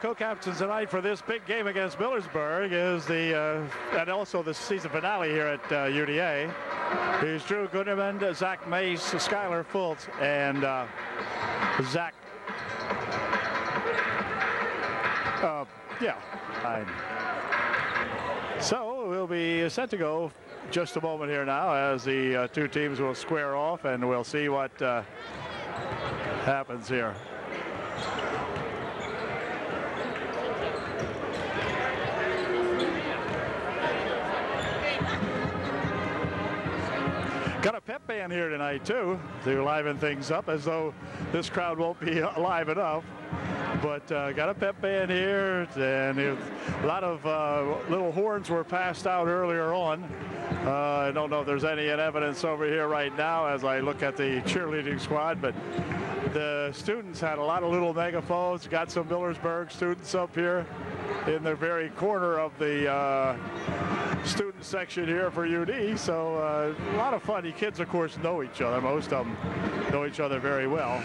co-captains tonight for this big game against Millersburg is and also the season finale here at UDA. He's Drew Gunderman, Zach Mace, Skylar Fultz, and Zach. So we'll be set to go just a moment here now as the two teams will square off, and we'll see what happens here. Got a pep band here tonight too to liven things up, as though this crowd won't be live enough. But got a pep band here, and a lot of little horns were passed out earlier on. I don't know if there's any evidence over here right now as I look at the cheerleading squad, but the students had a lot of little megaphones. Got some Millersburg students up here in the very corner of the student section here for UD, so a lot of fun. The kids, of course, know each other. Most of them know each other very well,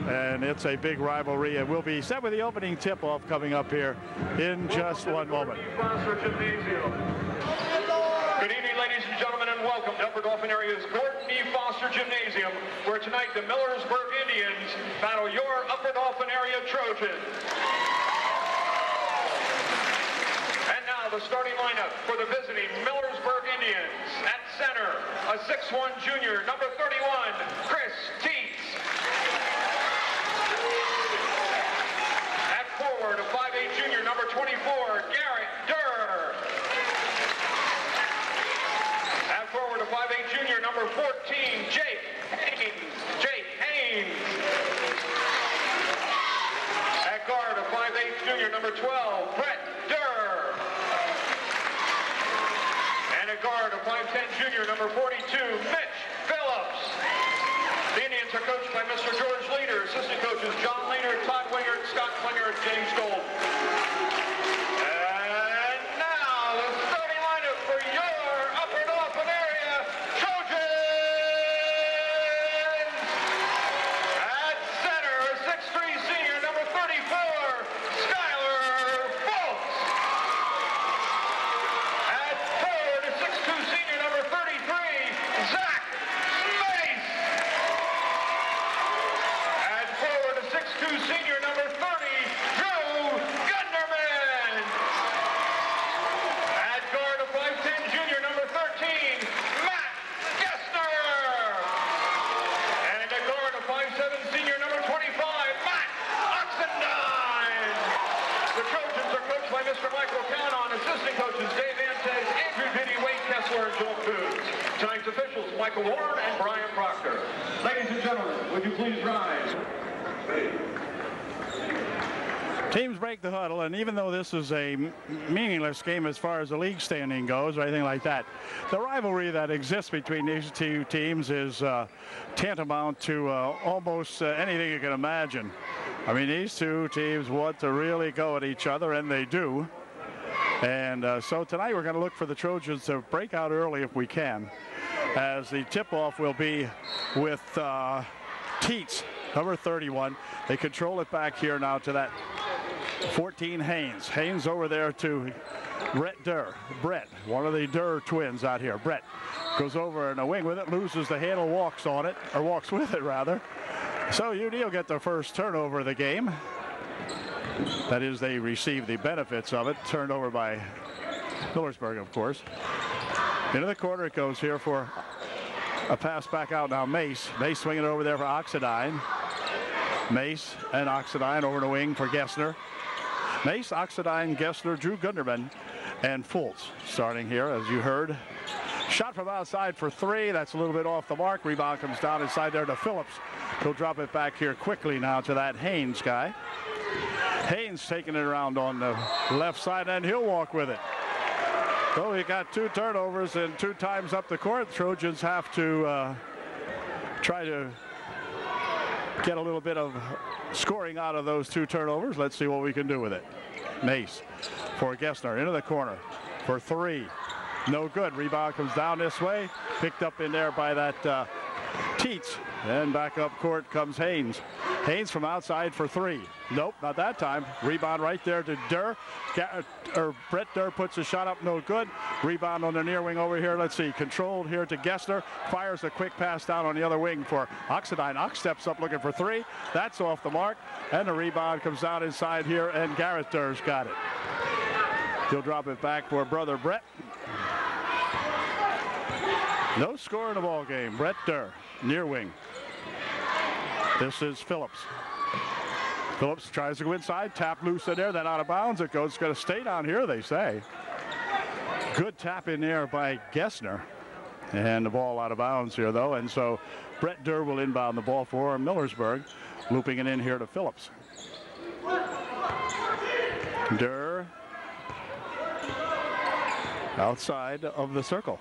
and it's a big rivalry, and we'll be set with the opening tip-off coming up here in just one moment. Good evening, ladies and gentlemen, and welcome to Upper Dauphin Area's Gordon E. Foster Gymnasium, where tonight the Millersburg Indians battle your Upper Dauphin Area Trojans. And now the starting lineup for the visiting Millersburg Indians. At center, a 6'1" junior, number 31, Chris Teets. At forward, a 5'8" junior, number 24, Garrett Durr. At forward, a 5'8" junior, number 14, Jake Haynes. At guard, a 5'8" junior, number 12, Brett Durr. And at guard, a 5'10" junior, number 42, Mitch Phillips. The Indians are coached by Mr. George Leader, assistant coaches John Leader, Todd Wingert, Scott Klinger, and James Gold. And now the starting lineup for your Upper Dauphin Area Trojans. At center, a 6'3" senior, number 34, Skylar Fultz. At forward, a 6'2" senior, number 33, Zach Mace. At forward, a 6'2" senior, number 30, Drew Gunderman. At guard, a 5'10" junior, number 13, Matt Gessner. And at guard, a 5'7" senior, number 25, Matt Oxendine. The Trojans are coached by Mr. Michael Calnon, assistant coaches Dave Antes, Andrew Biddy, Wade Kessler, and Joel Coons. Tonight's officials, Michael Warren and Brian Proctor. Ladies and gentlemen, would you please rise? Teams break the huddle, and even though this is a meaningless game as far as the league standing goes or anything like that, the rivalry that exists between these two teams is tantamount to almost anything you can imagine. I mean, these two teams want to really go at each other, and they do. And so tonight we're going to look for the Trojans to break out early if we can, as the tip-off will be with Teets, number 31. They control it back here now to that 14 Haynes. Haynes over there to Brett Durr. Brett, one of the Durr twins out here. Brett goes over in a wing with it, loses the handle, walks on it, or walks with it rather. So UD will get the first turnover of the game. That is, they receive the benefits of it. Turned over by Millersburg, of course. Into the corner it goes here for a pass back out now. Mace swinging it over there for Oxendine. Mace and Oxendine over the wing for Gessner. Mace, Oxendine, Gessner, Drew Gunderman, and Fultz starting here, as you heard. Shot from outside for three. That's a little bit off the mark. Rebound comes down inside there to Phillips. He'll drop it back here quickly now to that Haynes guy. Haynes taking it around on the left side, and he'll walk with it. So we got two turnovers and two times up the court. Trojans have to try to get a little bit of scoring out of those two turnovers. Let's see what we can do with it. Mace for Gessner into the corner for three. No good. Rebound comes down this way. Picked up in there by that Teets. And back up court comes Haynes. Haynes from outside for three. Nope, not that time. Rebound right there to Durr. Brett Durr puts a shot up, no good. Rebound on the near wing over here. Let's see, controlled here to Gessner. Fires a quick pass down on the other wing for Oxendine. Ox steps up looking for three. That's off the mark. And the rebound comes out inside here, and Garrett Durr's got it. He'll drop it back for brother Brett. No score in the ball game. Brett Durr, near wing. This is Phillips. Phillips tries to go inside, tap loose in there, then out of bounds. It's going to stay down here, they say. Good tap in there by Gessner. And the ball out of bounds here, though. And so Brett Durr will inbound the ball for Millersburg, looping it in here to Phillips. Durr outside of the circle.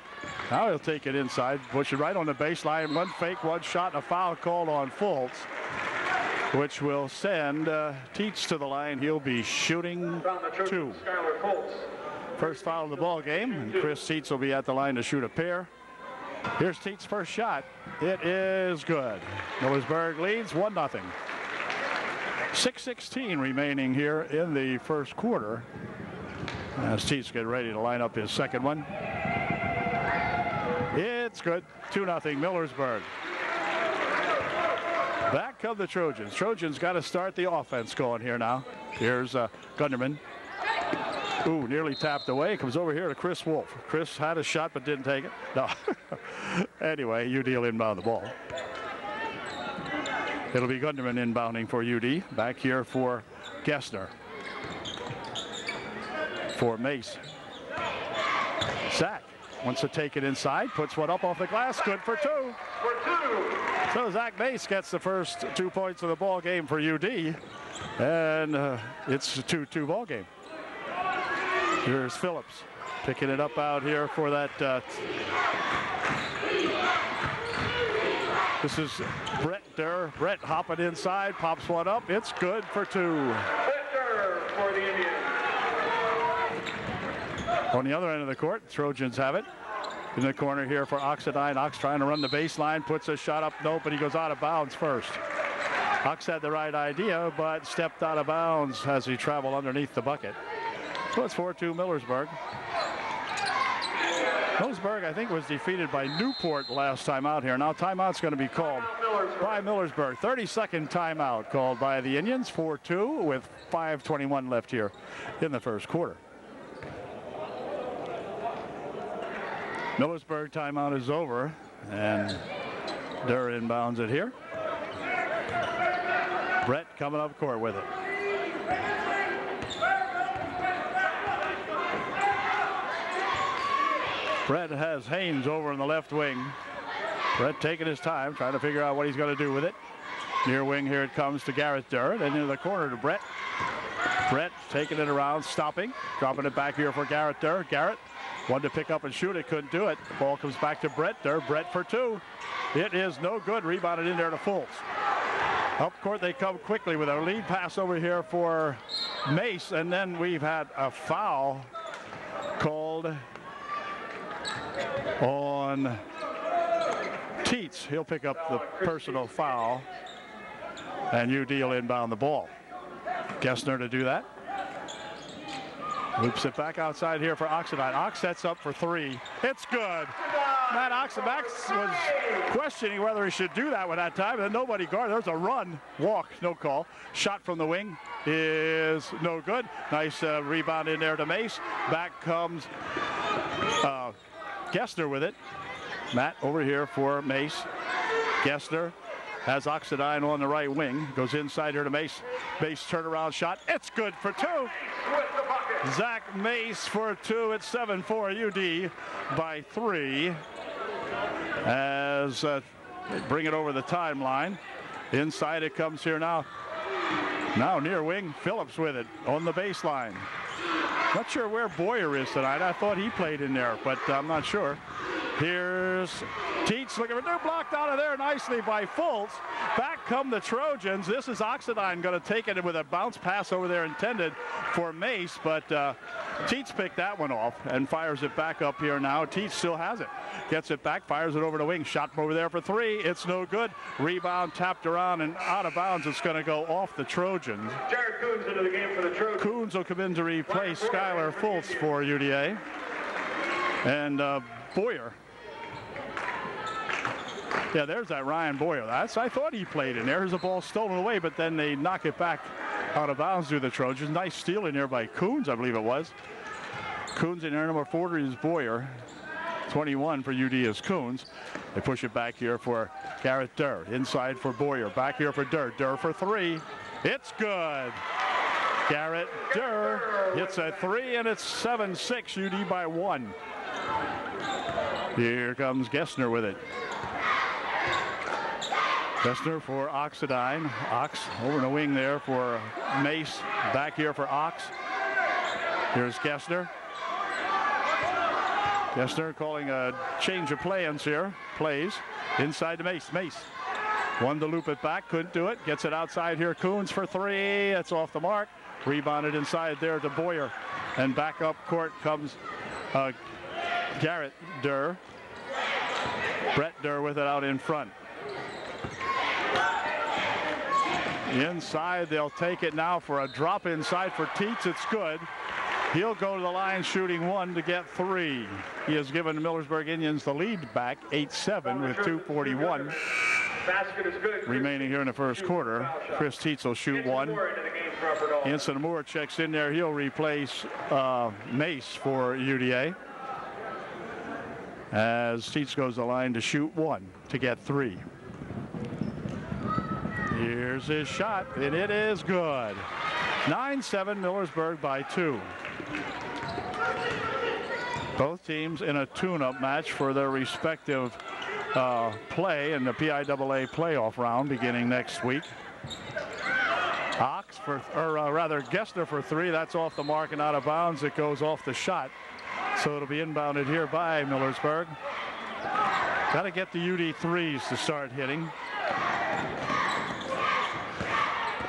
Now he'll take it inside, push it right on the baseline. One fake, one shot, a foul called on Fultz, which will send Teets to the line. He'll be shooting two. First foul of the ball game, and Chris Teets will be at the line to shoot a pair. Here's Teets' first shot. It is good. Millersburg leads 1-0. 6:16 remaining here in the first quarter, as Teets get ready to line up his second one. It's good. 2-0 Millersburg. Back come the Trojans. Trojans got to start the offense going here now. Here's Gunderman. Ooh, nearly tapped away. Comes over here to Chris Wolf. Chris had a shot but didn't take it. No. Anyway, UD will inbound the ball. It'll be Gunderman inbounding for UD. Back here for Gessner. For Mace. Zach wants to take it inside. Puts one up off the glass. Good for two. So Zach Mace gets the first 2 points of the ball game for UD. And it's a 2-2 ball game. Here's Phillips picking it up out here for that. This is Brett Durr. Brett hopping inside, pops one up. It's good for two. Brett Durr for the Indians. On the other end of the court, Trojans have it. In the corner here for Oxendine. Ox trying to run the baseline, puts a shot up, no, but he goes out of bounds first. Ox had the right idea, but stepped out of bounds as he traveled underneath the bucket. So it's 4-2 Millersburg. Millersburg, I think, was defeated by Newport last time out here. Now timeout's going to be called by Millersburg. 30-second timeout called by the Indians. 4-2 with 5:21 left here in the first quarter. Millersburg timeout is over, and Durr inbounds it here. Brett coming up court with it. Brett has Haynes over in the left wing. Brett taking his time, trying to figure out what he's going to do with it. Near wing, here it comes to Garrett Durr. Then into the corner to Brett. Brett taking it around, stopping, dropping it back here for Garrett Durr. Garrett wanted to pick up and shoot it, couldn't do it. The ball comes back to Brett Durr. Brett for two. It is no good. Rebounded in there to Fultz. Up court they come quickly with a lead pass over here for Mace, and then we've had a foul called on Teets. He'll pick up the personal foul, and UD will inbound the ball. Gessner to do that. Loops it back outside here for Oxendine. Ox sets up for three. It's good. Matt Oxendine was questioning whether he should do that with that time, and nobody guarded. There's a run, walk, no call. Shot from the wing is no good. Nice rebound in there to Mace. Back comes Gessner with it. Matt over here for Mace. Gessner has Oxendine on the right wing. Goes inside here to Mace. Mace turnaround shot. It's good for two. Zach Mace for two. It's 7-4 UD by three. As they bring it over the timeline. Inside it comes here now. Now near wing. Phillips with it on the baseline. Not sure where Boyer is tonight. I thought he played in there, but I'm not sure. Here's Teets looking for Durr, blocked out of there nicely by Fultz. Back come the Trojans. This is Oxendine going to take it with a bounce pass over there intended for Mace, but Teets picked that one off and fires it back up here now. Teets still has it. Gets it back, fires it over the wing. Shot from over there for three. It's no good. Rebound tapped around and out of bounds. It's going to go off the Trojans. Jared Coons into the game for the Trojans. Coons will come in to replace Skylar Fultz for UDA. And Boyer. Yeah, there's that Ryan Boyer. I thought he played in there. There's a ball stolen away, but then they knock it back out of bounds to the Trojans. Nice steal in there by Coons, I believe it was. Coons in there, number 40 is Boyer. 21 for UD is Coons. They push it back here for Garrett Durr. Inside for Boyer. Back here for Durr. Durr for three. It's good. Garrett Durr hits a three, and it's 7-6, UD by 1. Here comes Gessner with it. Gessner for Oxendine. Ox over the wing there for Mace. Back here for Ox. Here's Gessner. Gessner calling a change of plans here. Plays inside to Mace. Mace wanted to loop it back, couldn't do it. Gets it outside here. Coons for three. That's off the mark. Rebounded inside there to Boyer. And back up court comes Garrett Durr. Brett Durr with it out in front. Inside, they'll take it now for a drop inside for Teets. It's good. He'll go to the line shooting one to get three. He has given the Millersburg Indians the lead back 8-7 with 2:41 remaining here in the first quarter. Chris Teets will shoot one. Anson Moore checks in there. He'll replace Mace for UDA. As Teets goes to the line to shoot one to get three. Here's his shot, and it is good. 9-7, Millersburg by 2. Both teams in a tune-up match for their respective play in the PIAA playoff round beginning next week. Gessner for three. That's off the mark and out of bounds. It goes off the shot. So it'll be inbounded here by Millersburg. Got to get the UD threes to start hitting.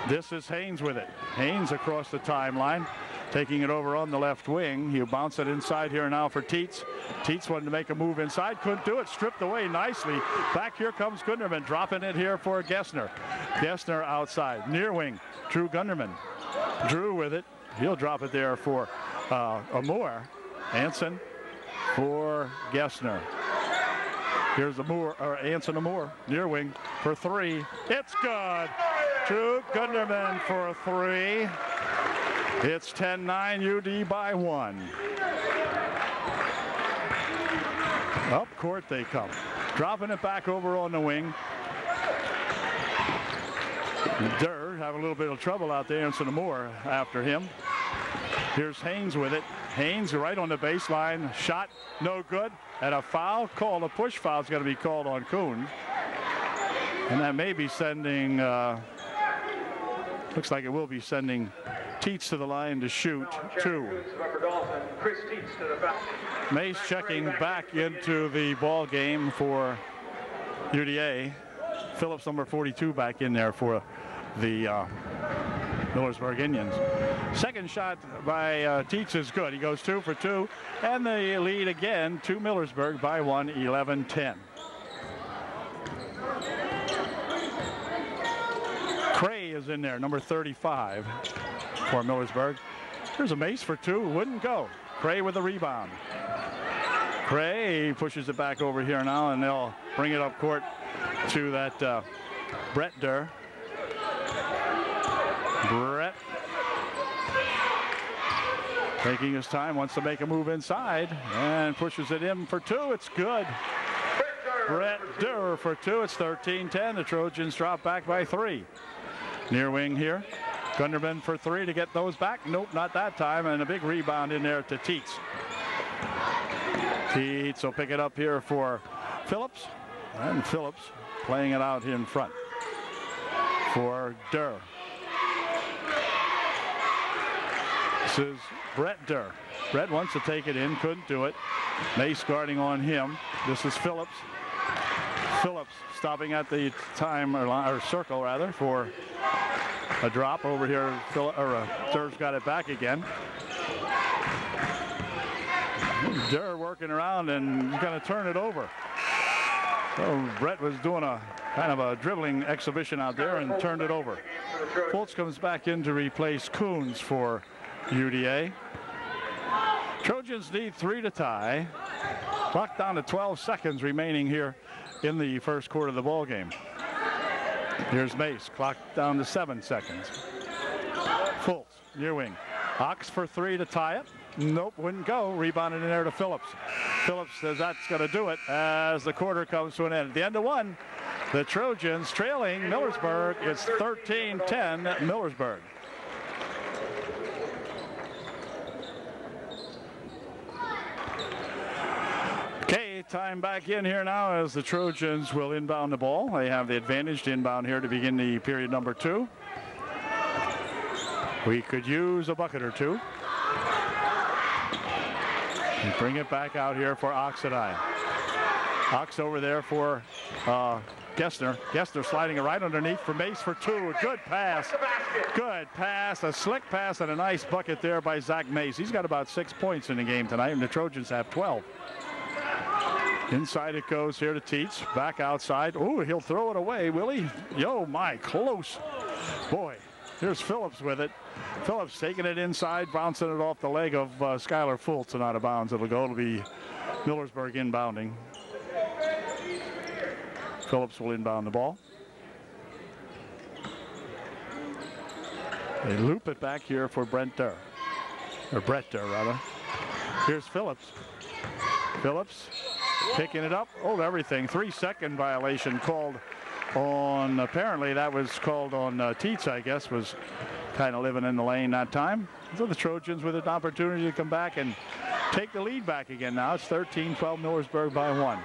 This is Haynes with it. Haynes across the timeline, taking it over on the left wing. He'll bounce it inside here now for Teets. Teets wanted to make a move inside, couldn't do it. Stripped away nicely. Back here comes Gunderman, dropping it here for Gessner. Gessner outside, near wing. Drew Gunderman. Drew with it. He'll drop it there for Moore. Anson for Gessner. Here's Anson Moore, near wing for three. It's good. Drew Gunderman for a three. It's 10-9, UD by 1. Up court they come. Dropping it back over on the wing. Durr having a little bit of trouble out there, and some more after him. Here's Haynes with it. Haynes right on the baseline. Shot no good. And a foul called. A push foul is going to be called on Coons. And that may be sending, looks like it will be sending Teets to the line to shoot two. Mace checking back into the ball game for UDA. Phillips, number 42, back in there for the Millersburg Indians. Second shot by Teets is good. He goes 2 for 2, and the lead again to Millersburg by 1, 11-10. Cray is in there, number 35 for Millersburg. Here's a Mace for 2, wouldn't go. Cray with a rebound. Cray pushes it back over here now, and they'll bring it up court to that Brett Durr. Brett taking his time, wants to make a move inside and pushes it in for 2. It's good. Brett Durr for 2. It's 13-10. The Trojans drop back by 3. Near wing here. Gunderman for 3 to get those back. Nope, not that time. And a big rebound in there to Teets. Teets will pick it up here for Phillips. And Phillips playing it out in front for Durr. This is Brett Durr. Brett wants to take it in, couldn't do it. Mace guarding on him. This is Phillips. Phillips stopping at the time, or circle rather, for a drop over here. Durr's got it back again. Durr working around and going to turn it over. So Brett was doing a kind of a dribbling exhibition out there and turned it over. Fultz comes back in to replace Coons for UDA. Trojans need 3 to tie. Clock down to 12 seconds remaining here in the first quarter of the ball game. Here's Mace. Clock down to 7 seconds. Fultz, near wing. Ox for 3 to tie it. Nope, wouldn't go. Rebounded in there to Phillips. Phillips says that's going to do it as the quarter comes to an end. At the end of one, the Trojans trailing Millersburg. It's 13-10 Millersburg. Okay, time back in here now as the Trojans will inbound the ball. They have the advantage to inbound here to begin the period number 2. We could use a bucket or two. And bring it back out here for Oxidine. Ox over there for Gessner. Gessner sliding it right underneath for Mace for 2. Good pass. Good pass. A slick pass and a nice bucket there by Zach Mace. He's got about 6 points in the game tonight, and the Trojans have 12. Inside it goes here to Tietz. Back outside. Oh, he'll throw it away, will he? Yo, my, close. Boy, here's Phillips with it. Phillips taking it inside, bouncing it off the leg of Skylar Fultz and out of bounds. It'll be Millersburg inbounding. Phillips will inbound the ball. They loop it back here for Brett Durr, rather. Here's Phillips. Phillips picking it up. Oh, everything. 3-second violation called on, apparently that was called on Tietz, I guess, was kind of living in the lane that time. So the Trojans with an opportunity to come back and take the lead back again now. It's 13-12 Millersburg by 1.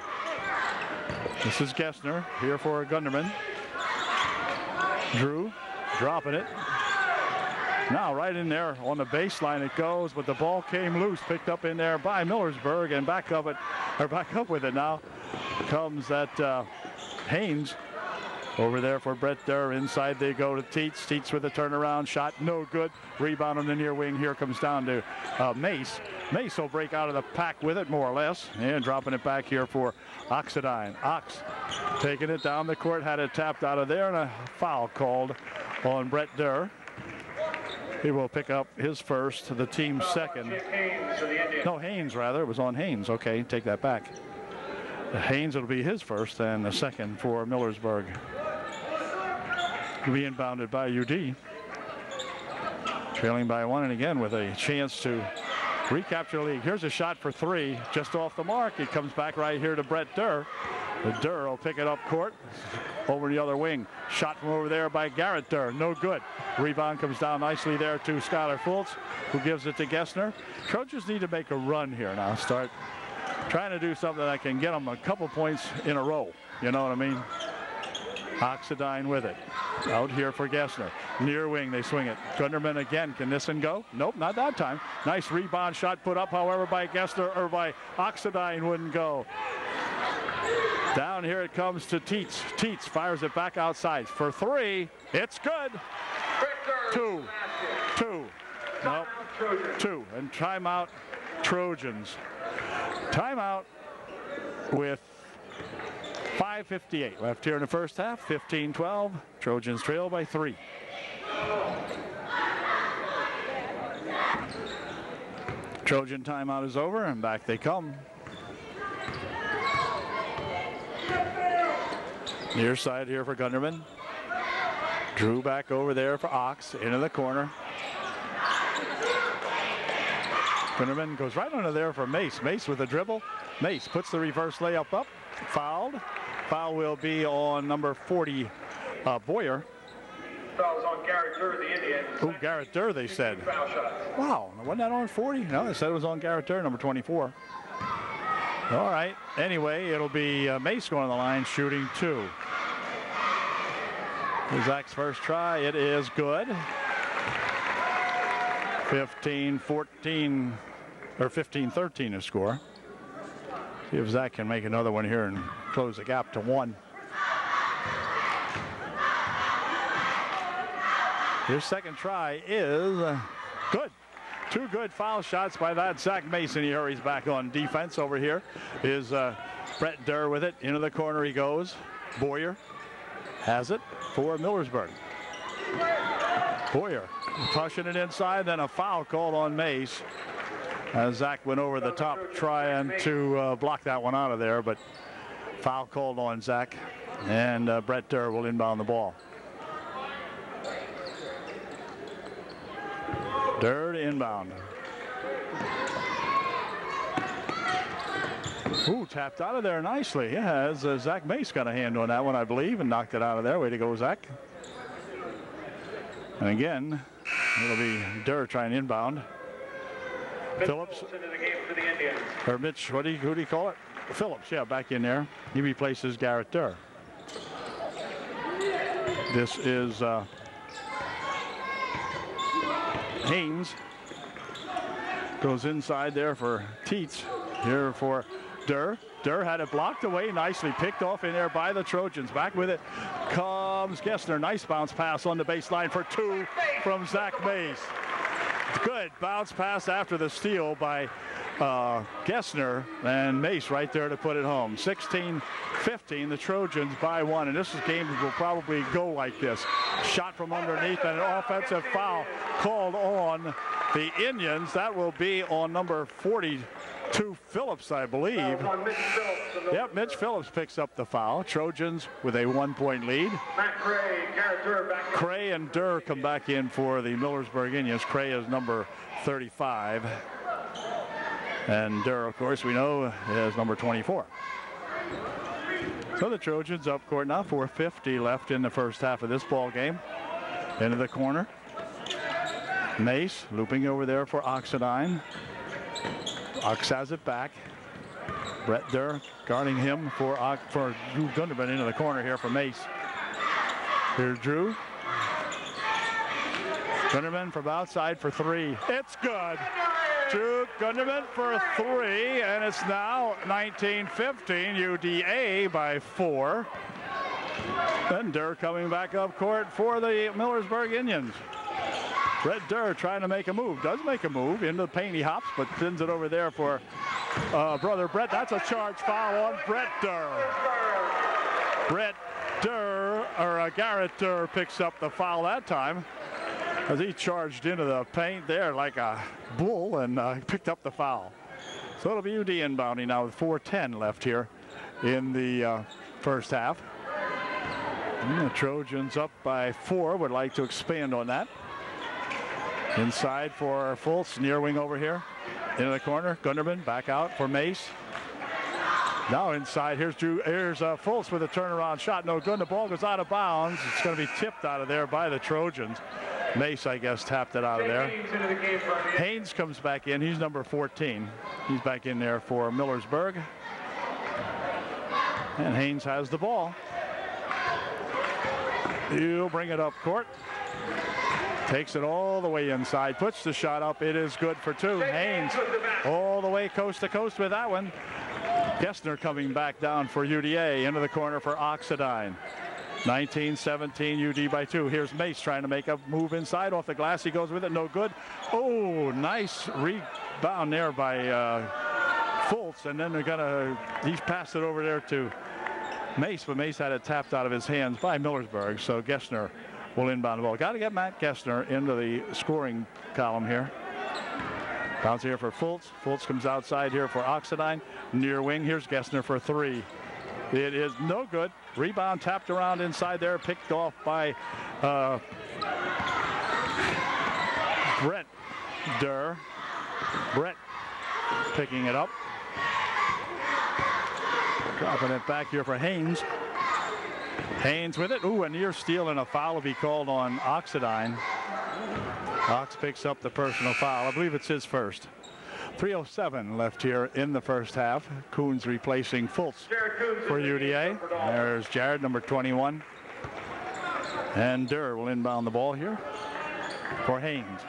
This is Gessner here for Gunderman. Drew dropping it. Now right in there on the baseline it goes, but the ball came loose, picked up in there by Millersburg, and back up with it now comes that Haynes. Over there for Brett Durr. Inside they go to Tietz. Tietz with a turnaround shot. No good. Rebound on the near wing. Here comes down to Mace. Mace will break out of the pack with it, more or less. And dropping it back here for Oxidine. Ox taking it down the court. Had it tapped out of there, and a foul called on Brett Durr. He will pick up his first, the team's second. No, Haynes, rather. It was on Haynes. Okay, take that back. Haynes will be his first, and the second for Millersburg. Be inbounded by UD. Trailing by 1, and again with a chance to recapture the lead. Here's a shot for 3, just off the mark. It comes back right here to Brett Durr. Durr will pick it up court, over the other wing. Shot from over there by Garrett Durr, no good. Rebound comes down nicely there to Skylar Fultz, who gives it to Gessner. Trojans need to make a run here now. Start trying to do something that can get them a couple points in a row. You know what I mean? Oxidine with it. Out here for Gessner. Near wing, they swing it. Gunderman again. Can this one go? Nope, not that time. Nice rebound shot put up, however, by Gessner, or by Oxidine wouldn't go. Down here it comes to Tietz. Tietz fires it back outside for 3. It's good. 2. Nope. 2. And timeout Trojans. Timeout with 5:58 left here in the first half. 15-12. Trojans trail by 3. Trojan timeout is over, and back they come. Near side here for Gunderman. Drew back over there for Ox, into the corner. Gunderman goes right under there for Mace. Mace with a dribble. Mace puts the reverse layup up. Fouled. Foul will be on number 40, Boyer. Foul is on Garrett Durr, the Indians. Oh, Garrett Durr, they said. Foul shots. Wow, wasn't that on 40? No, they said it was on Garrett Durr, number 24. All right. Anyway, it'll be Mace going on the line, shooting 2. Zach's first try. It is good. 15-14 or 15-13 to score. See if Zach can make another one here and close the gap to 1. His second try is good. 2 good foul shots by that Zach Mason. He hurries back on defense over here. Is Brett Durr with it. Into the corner he goes. Boyer has it for Millersburg. Boyer pushing it inside, then a foul called on Mace. As Zach went over the top trying to block that one out of there, but foul called on Zach, and Brett Durr will inbound the ball. Durr to inbound. Ooh, tapped out of there nicely. Yeah, as Zach Mace got a hand on that one, I believe, and knocked it out of there. Way to go, Zach. And again, it'll be Durr trying to inbound. Phillips into the game for the Indians. Or Mitch, who do you call it? Phillips, yeah, back in there. He replaces Garrett Durr. This is Haynes. Goes inside there for Teets. Here for Durr. Durr had it blocked away, nicely picked off in there by the Trojans. Back with it comes Gessner. Nice bounce pass on the baseline for 2 from Zach Mace. Good bounce pass after the steal by Gessner, and Mace right there to put it home. 16-15, the Trojans by 1, and this game will probably go like this. Shot from underneath and an offensive foul called on the Indians. That will be on number 42, Phillips, I believe. Yep, Mitch Phillips picks up the foul. Trojans with a 1-point lead. Cray and Durr come back in for the Millersburg Indians. Cray is number 35. And Durr, of course, we know is number 24. So the Trojans up court now. 4:50 left in the first half of this ball game. Into the corner. Mace looping over there for Oxidine. Ox has it back. Brett Durr guarding him for Drew Gunderman into the corner here for Mace. Here's Drew. Gunderman from outside for 3. It's good. Drew Gunderman for 3, and it's now 19-15, UDA by 4. Then Durr coming back up court for the Millersburg Indians. Brett Durr trying to make a move. Does make a move into the paint. He hops, but pins it over there for brother Brett. That's a charge foul on Brett Durr. Brett Durr, or Garrett Durr, picks up the foul that time as he charged into the paint there like a bull and picked up the foul. So it'll be UD inbounding now with 4:10 left here in the first half. And the Trojans up by 4. Would like to expand on that. Inside for Fultz, near wing over here. Into the corner, Gunderman back out for Mace. Now inside, here's Fultz with a turnaround shot. No good, the ball goes out of bounds. It's going to be tipped out of there by the Trojans. Mace, I guess, tapped it out of there. Haynes comes back in. He's number 14. He's back in there for Millersburg. And Haynes has the ball. He'll bring it up court. Takes it all the way inside, puts the shot up. It is good for 2. Haynes all the way coast to coast with that one. Gessner coming back down for UDA. Into the corner for Oxidine. 19-17, UD by 2. Here's Mace trying to make a move inside off the glass. He goes with it, no good. Oh, nice rebound there by Fultz, and then he's passed it over there to Mace, but Mace had it tapped out of his hands by Millersburg, so Gessner will inbound the ball. Got to get Matt Gessner into the scoring column here. Bounce here for Fultz. Fultz comes outside here for Oxidine. Near wing, here's Gessner for 3. It is no good. Rebound tapped around inside there, picked off by Brett Durr. Brett picking it up. Dropping it back here for Haynes. Haynes with it. Ooh, a near steal and a foul will be called on Oxidine. Ox picks up the personal foul. I believe it's his first. 3:07 left here in the first half. Coons replacing Fultz for UDA. There's Jared, number 21. And Durr will inbound the ball here for Haynes.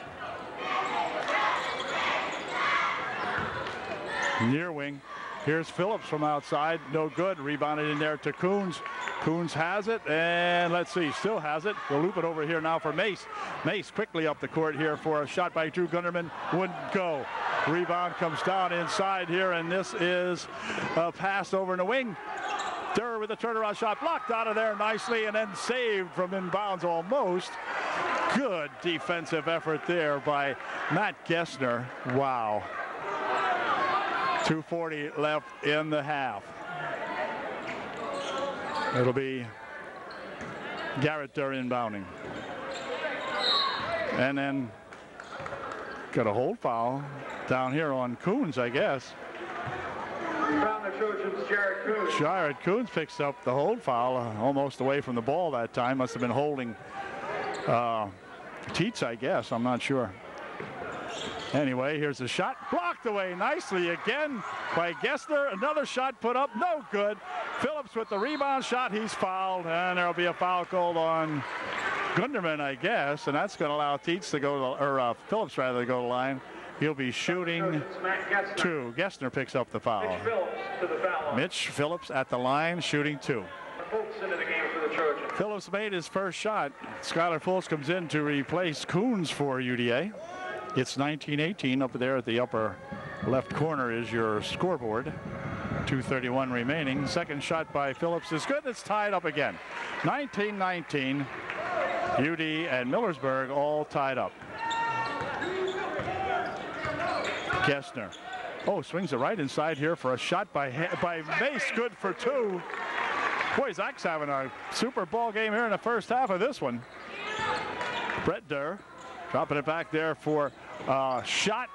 Near wing. Here's Phillips from outside. No good. Rebounded in there to Coons. Coons has it, and let's see, still has it. We'll loop it over here now for Mace. Mace quickly up the court here for a shot by Drew Gunderman. Wouldn't go. Rebound comes down inside here, and this is a pass over in the wing. Durr with a turnaround shot, blocked out of there nicely, and then saved from inbounds almost. Good defensive effort there by Matt Gessner. Wow. 2:40 left in the half. It'll be Garrett Durr inbounding. And then got a hold foul down here on Coons, I guess. Found the Trojans, Jared Coons. Jared Coons picks up the hold foul, almost away from the ball that time. Must have been holding Teets, I guess. I'm not sure. Anyway, here's a shot blocked away nicely again by Gessner. Another shot put up, no good. Phillips with the rebound shot, he's fouled, and there'll be a foul called on Gunderman, I guess, and that's going to allow Teets to go to, or Phillips rather, to go to the line. He'll be shooting two. Gessner picks up the foul. Mitch Phillips to the foul. Mitch Phillips at the line, shooting two. Fultz into the game for the Trojans. Phillips made his first shot. Skylar Fultz comes in to replace Coons for UDA. It's 19-18 up there at the upper left corner is your scoreboard. 2:31 remaining. Second shot by Phillips is good. It's tied up again. 19-19. UD and Millersburg all tied up. Gessner. Oh, swings it right inside here for a shot by Mace. Good for two. Boy, Zach's having a super ball game here in the first half of this one. Brett Durr dropping it back there for shot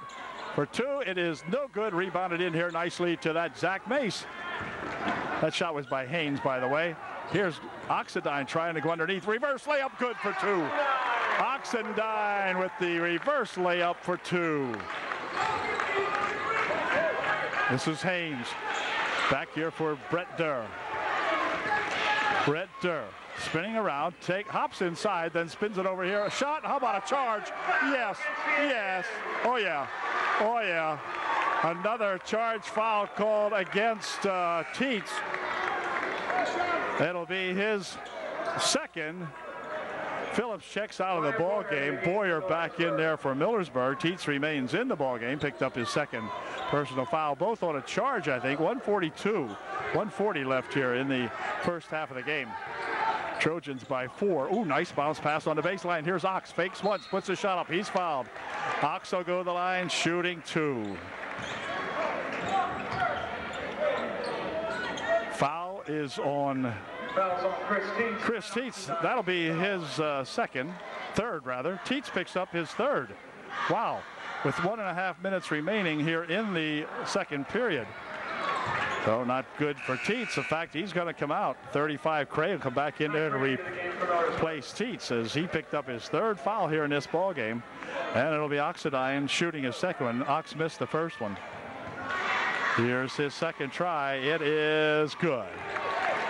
for two. It is no good. Rebounded in here nicely to that Zach Mace. That shot was by Haynes, by the way. Here's Oxendine trying to go underneath. Reverse layup, good for two. Oxendine with the reverse layup for two. This is Haynes. Back here for Brett Durr. Brett Durr spinning around, hops inside, then spins it over here. A shot, how about a charge? Yes, yes, oh yeah, oh yeah. Another charge foul called against Teets. It'll be his second. Phillips checks out of the ball game. Boyer back in there for Millersburg. Teets remains in the ball game, picked up his second personal foul, both on a charge, I think. 1:40 left here in the first half of the game. Trojans by 4. Ooh, nice bounce pass on the baseline. Here's Ox, fakes once, puts a shot up. He's fouled. Ox will go to the line, shooting two. Foul is on Chris Teets. That'll be his third rather. Teets picks up his third. Wow. With 1.5 minutes remaining here in the second period. So not good for Teets. In fact, he's going to come out. 35 Cray will come back in there to replace Teets as he picked up his third foul here in this ball game. And it'll be Oxendine shooting his second one. Ox missed the first one. Here's his second try. It is good.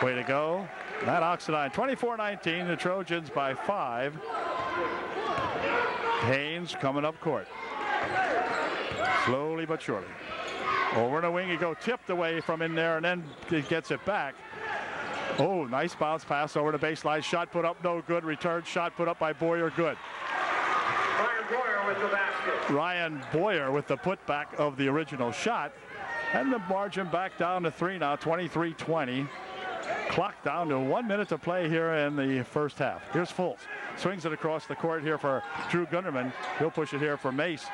Way to go. Matt Oxendine, 24-19, the Trojans by 5. Haynes coming up court. Slowly but surely. Over in the wing, he go tipped away from in there, and then he gets it back. Oh, nice bounce pass over the baseline. Shot put up, no good. Return shot put up by Boyer, good. Ryan Boyer with the basket. Ryan Boyer with the putback of the original shot. And the margin back down to 3 now, 23-20. Clock down to 1 minute to play here in the first half. Here's Fultz. Swings it across the court here for Drew Gunderman. He'll push it here for Mace.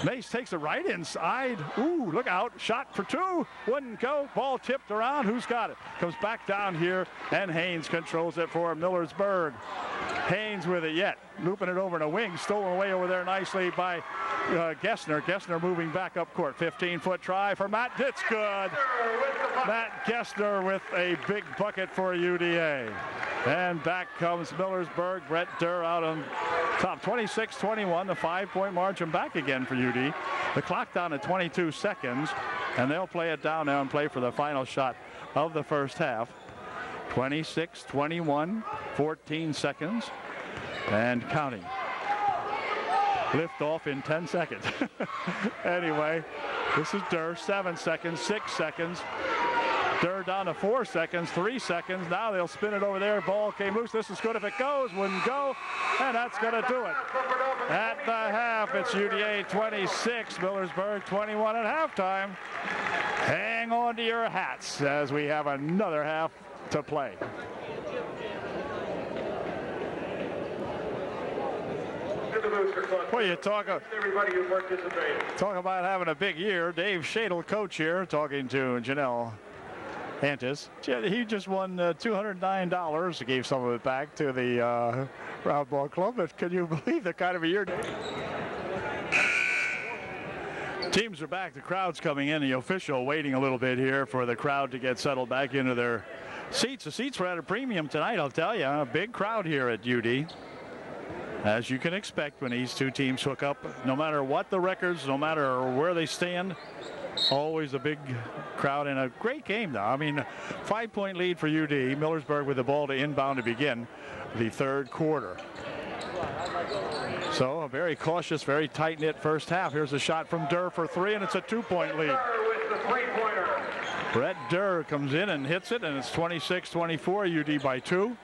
Mace takes it right inside. Ooh, look out. Shot for two. Wouldn't go. Ball tipped around. Who's got it? Comes back down here, and Haynes controls it for Millersburg. Haynes with it yet. Looping it over in a wing. Stolen away over there nicely by Gessner. Gessner moving back up court. 15-foot try for Matt. It's good. Matt Gessner with a big bucket for UDA. And back comes Millersburg. Brett Durr out on top. 26-21. The 5-point margin back again for UD. The clock down to 22 seconds. And they'll play it down now and play for the final shot of the first half. 26-21. 14 seconds. And counting. Lift off in 10 seconds. Anyway, This is Durr, 7 seconds, 6 seconds. Durr down to 4 seconds, 3 seconds. Now they'll spin it over there. Ball came loose. This is good if it goes. Wouldn't go. And that's going to do it. At the half, it's UDA 26, Millersburg 21 at halftime. Hang on to your hats as we have another half to play. Well, you talk about having a big year. Dave Shadle, coach here, talking to Janelle Antis. He just won $209. He gave some of it back to the Round Ball Club. But can you believe the kind of a year? Teams are back. The crowd's coming in. The official waiting a little bit here for the crowd to get settled back into their seats. The seats were at a premium tonight, I'll tell you. A big crowd here at UD. As you can expect when these two teams hook up, no matter what the records, no matter where they stand, always a big crowd and a great game though. I mean, 5-point lead for UD. Millersburg with the ball to inbound to begin the third quarter. So a very cautious, very tight-knit first half. Here's a shot from Durr for 3, and it's a 2-point lead. Brett Durr comes in and hits it, and it's 26-24, UD by 2.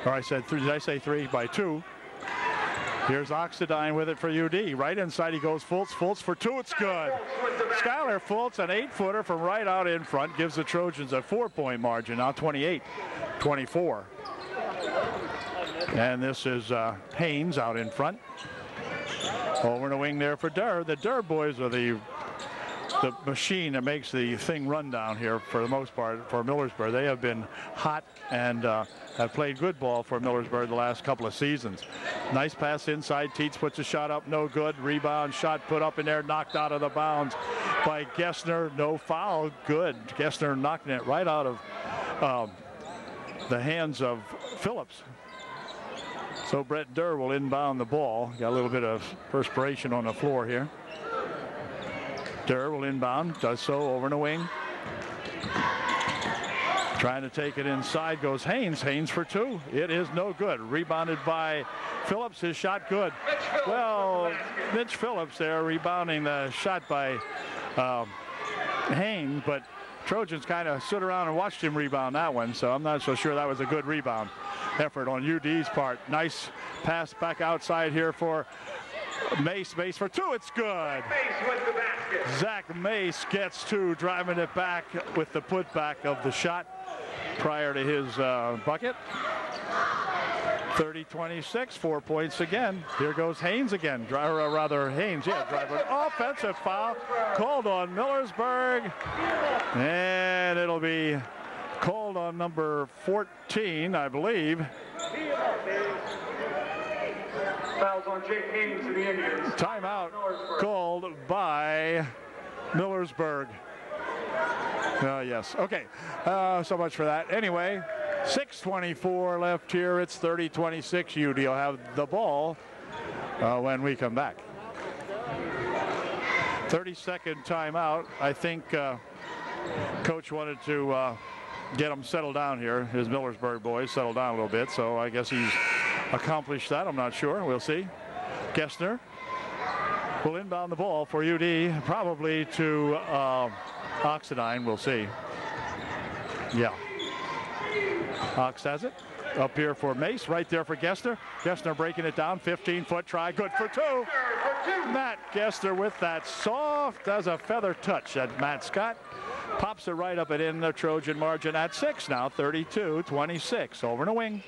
Or I said 3, did I say 3? By 2. Here's Oxidine with it for UD. Right inside he goes. Fultz for 2. It's good. Skylar Fultz, an 8-footer from right out in front, gives the Trojans a 4-point margin. Now 28-24. And this is Haynes out in front. Over in the wing there for Durr. The Durr boys are the machine that makes the thing run down here for the most part for Millersburg. They have been hot and have played good ball for Millersburg the last couple of seasons. Nice pass inside. Tietz puts a shot up, no good. Rebound shot put up in there, knocked out of the bounds by Gessner. No foul, good. Gessner knocking it right out of the hands of Phillips. So Brett Durr will inbound the ball. Got a little bit of perspiration on the floor here. Durr will inbound, does so over in the wing. Trying to take it inside goes Haynes. Haynes for 2. It is no good. Rebounded by Phillips. His shot good. Well, Mitch Phillips there rebounding the shot by Haynes, but Trojans kind of stood around and watched him rebound that one, so I'm not so sure that was a good rebound effort on UD's part. Nice pass back outside here for Mace. Mace for 2. It's good. Zach Mace gets 2, driving it back with the putback of the shot prior to his bucket. 30-26, 4 points again. Here goes Haynes again. Haynes, driver. Offensive foul called on Millersburg. And it'll be called on number 14, I believe. Fouls on Jake Haynes of the Indians. Timeout called by Millersburg. Yes. Okay. So much for that. Anyway, 6:24 left here. It's 30-26. UD will have the ball when we come back. 30-second timeout. I think Coach wanted to get them settled down here. His Millersburg boys settled down a little bit. So I guess he's accomplished that. I'm not sure. We'll see. Gessner will inbound the ball for UD, probably to Oxidine. We'll see. Yeah. Ox has it. Up here for Mace. Right there for Gessner. Gessner breaking it down. 15-foot try. Good for 2. Matt Gessner with that soft as a feather touch at Matt Scott. Pops it right up and in the Trojan margin at 6 now. 32-26. Over in a wing.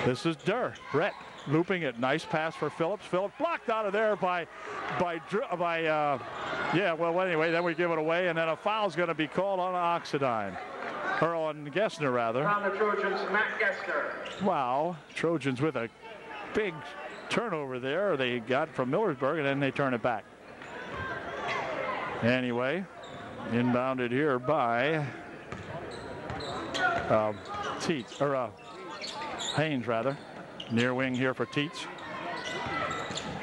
This is Durr. Brett looping it. Nice pass for Phillips. Phillips blocked out of there by anyway, then we give it away, and then a foul's going to be called on Oxidine. Or on Gessner, rather. On the Trojans, Matt Gessner. Wow. Trojans with a big turnover there they got from Millersburg, and then they turn it back. Anyway, inbounded here by Haynes, rather. Near wing here for Tietz.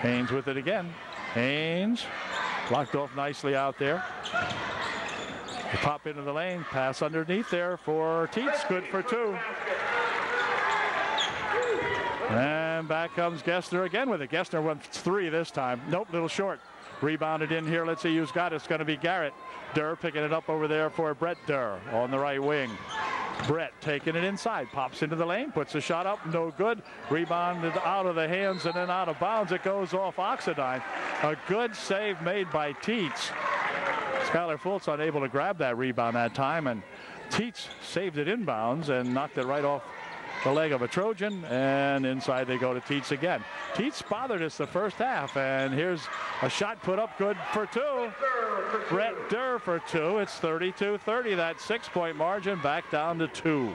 Haynes with it again. Haynes blocked off nicely out there. They pop into the lane, pass underneath there for Tietz, good for 2. And back comes Gessner again with it. Gessner went 3 this time. Nope, little short. Rebounded in here. Let's see who's got it. It's going to be Garrett. Durr picking it up over there for Brett Durr on the right wing. Brett taking it inside, pops into the lane, puts a shot up, no good. Rebounded out of the hands and then out of bounds. It goes off Oxendine. A good save made by Tietz. Skylar Fultz unable to grab that rebound that time, and Tietz saved it inbounds and knocked it right off the leg of a Trojan, and inside they go to Tietz again. Tietz bothered us the first half, and here's a shot put up good for two. Brett Durr for two. It's 32-30. That 6-point margin back down to 2.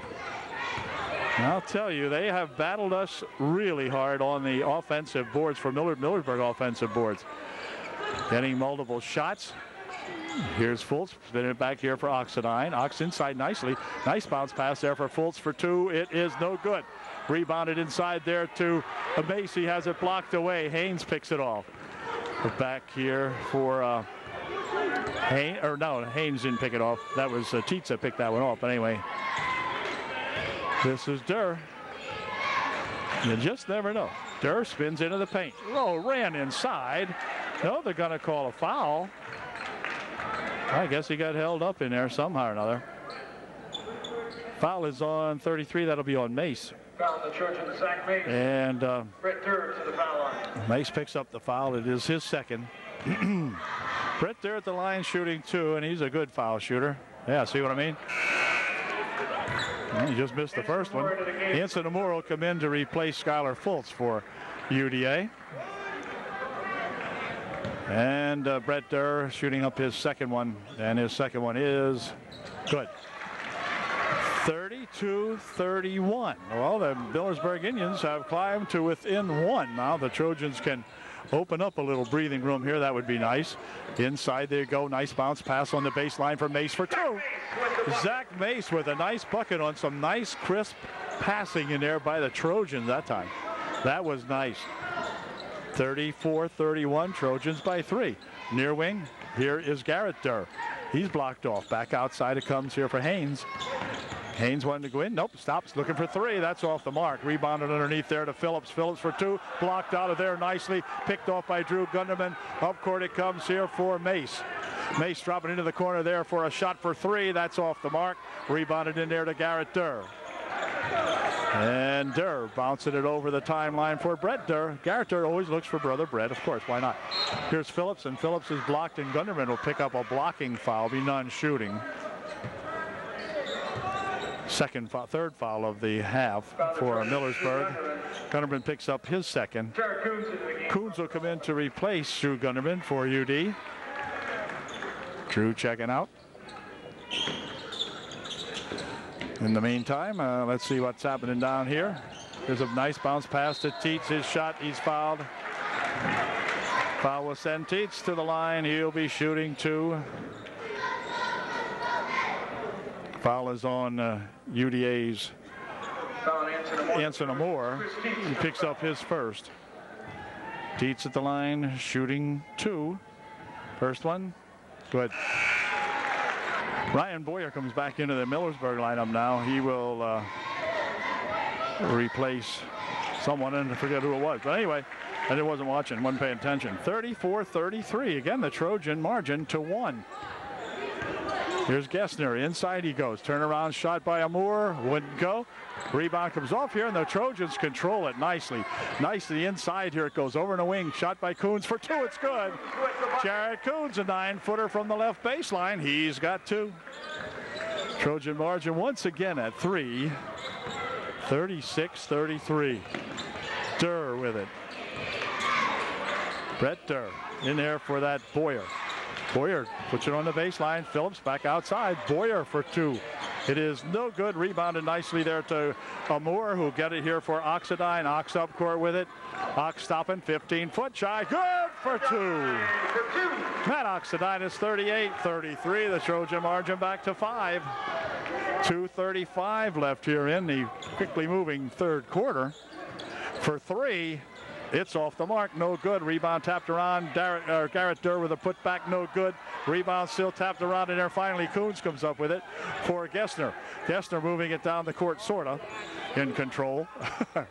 And I'll tell you, they have battled us really hard on the offensive boards for Millersburg offensive boards. Getting multiple shots. Here's Fultz, spinning it back here for Oxendine. Ox inside nicely. Nice bounce pass there for Fultz for two. It is no good. Rebounded inside there to Macy. Has it blocked away. Haynes picks it off. Back here for Haynes didn't pick it off. That was Tietz that picked that one off. But anyway, this is Durr. You just never know. Durr spins into the paint. Oh, ran inside. No, they're going to call a foul. I guess he got held up in there somehow or another. Foul is on 33. That'll be on Mace. Foul the Trojan, Zach Mace. And Brett Durr to the foul line. Mace picks up the foul. It is his second. Brett Durr at the line shooting 2, and he's a good foul shooter. Yeah, see what I mean? Well, he just missed the first one. Anson Amore will come in to replace Skylar Fultz for UDA. And Brett Durr shooting up his second one, and his second one is good. 32-31. Well, the Millersburg Indians have climbed to within 1. Now the Trojans can open up a little breathing room here. That would be nice. Inside they go. Nice bounce pass on the baseline for Mace for 2. Zach Mace with a nice bucket on some nice crisp passing in there by the Trojans that time. That was nice. 34-31, Trojans by 3. Near wing, here is Garrett Durr. He's blocked off. Back outside it comes here for Haynes. Haynes wanted to go in. Nope, stops looking for 3. That's off the mark. Rebounded underneath there to Phillips. Phillips for 2. Blocked out of there nicely. Picked off by Drew Gunderman. Up court it comes here for Mace. Mace dropping into the corner there for a shot for 3. That's off the mark. Rebounded in there to Garrett Durr. And Durr bouncing it over the timeline for Brett Durr. Garrett Durr always looks for brother Brett, of course, why not? Here's Phillips, and Phillips is blocked, and Gunderman will pick up a blocking foul, be non-shooting. Third foul of the half for Millersburg. Gunderman picks up his second. Coons will come in to replace Drew Gunderman for UD. Drew checking out. In the meantime, let's see what's happening down here. There's a nice bounce pass to Tietz. His shot, he's fouled. Foul will send Tietz to the line. He'll be shooting 2. Foul is on UDA's Anson Amore. He picks up his first. Tietz at the line, shooting 2. First one, good. Ryan Boyer comes back into the Millersburg lineup now. He will replace someone, and I forget who it was. But anyway, I wasn't watching, wasn't paying attention. 34-33. Again, the Trojan margin to 1. Here's Gessner. Inside he goes. Turnaround shot by Amore. Wouldn't go. Rebound comes off here, and the Trojans control it nicely. Nicely inside here. It goes over in a wing. Shot by Coons for 2. It's good. Jared Coons, a 9-footer from the left baseline. He's got 2. Trojan margin once again at 3. 36-33. Durr with it. Brett Durr in there for that Boyer. Boyer puts it on the baseline. Phillips back outside. Boyer for 2. It is no good. Rebounded nicely there to Amore, who'll get it here for Oxendine. Ox up court with it. Ox stopping. 15-foot shy. Good for 2. Matt Oxendine is 38-33. The Trojan margin back to 5. 2:35 left here in the quickly moving third quarter. For 3, It's off the mark, no good. Rebound tapped around. Garrett Durr with a putback, no good. Rebound still tapped around in there. Finally, Coons comes up with it for Gessner. Gessner moving it down the court, sort of. In control,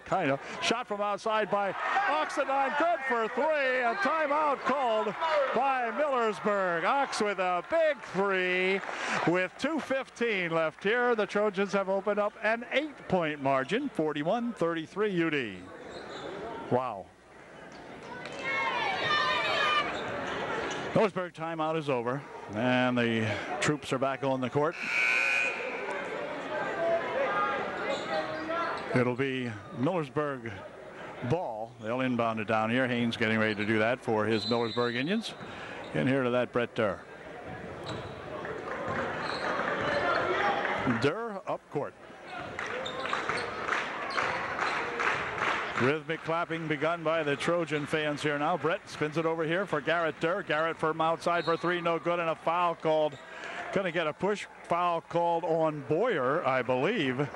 kind of. Shot from outside by Oxendine, good for three. A timeout called by Millersburg. Ox with a big three with 2:15 left here. The Trojans have opened up an 8-point margin, 41-33 UD. Wow. Millersburg timeout is over, and the troops are back on the court. It'll be Millersburg ball. They'll inbound it down here. Haynes getting ready to do that for his Millersburg Indians. And here to that, Brett Durr. Durr up court. Rhythmic clapping begun by the Trojan fans here now. Brett spins it over here for Garrett Durr. Garrett from outside for three, no good, and a foul called. Going to get a push foul called on Boyer, I believe.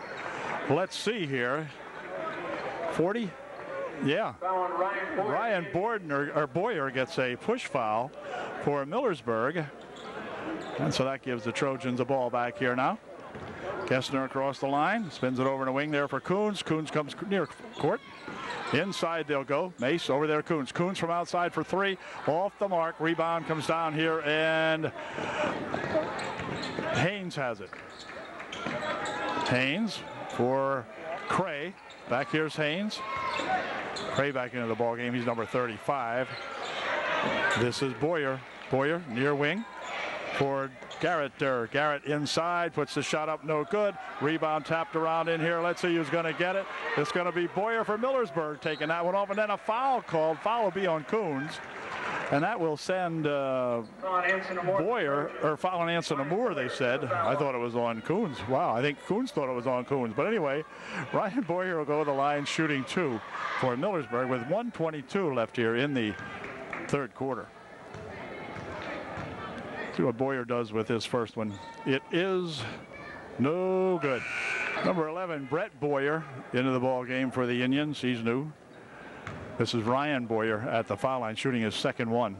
Let's see here. 40? Yeah. Ryan Boyer gets a push foul for Millersburg. And so that gives the Trojans a ball back here now. Gessner across the line, spins it over in a wing there for Coons. Coons comes near court. Inside they'll go. Mace over there, Coons. Coons from outside for three. Off the mark. Rebound comes down here, and Haynes has it. Haynes for Cray. Back here's Haynes. Cray back into the ball game. He's number 35. This is Boyer. Boyer near wing for Garrett Durr. Garrett inside, puts the shot up, no good. Rebound tapped around in here. Let's see who's going to get it. It's going to be Boyer for Millersburg taking that one off, and then a foul called. Foul will be on Coons. And that will send Boyer, or foul on Anson Moore, they said. I thought it was on Coons. Wow, I think Coons thought it was on Coons. But anyway, Ryan Boyer will go to the line shooting two for Millersburg with 1:22 left here in the third quarter. See what Boyer does with his first one. It is no good. Number 11, Brett Boyer, into the ball game for the Indians. He's new. This is Ryan Boyer at the foul line shooting his second one.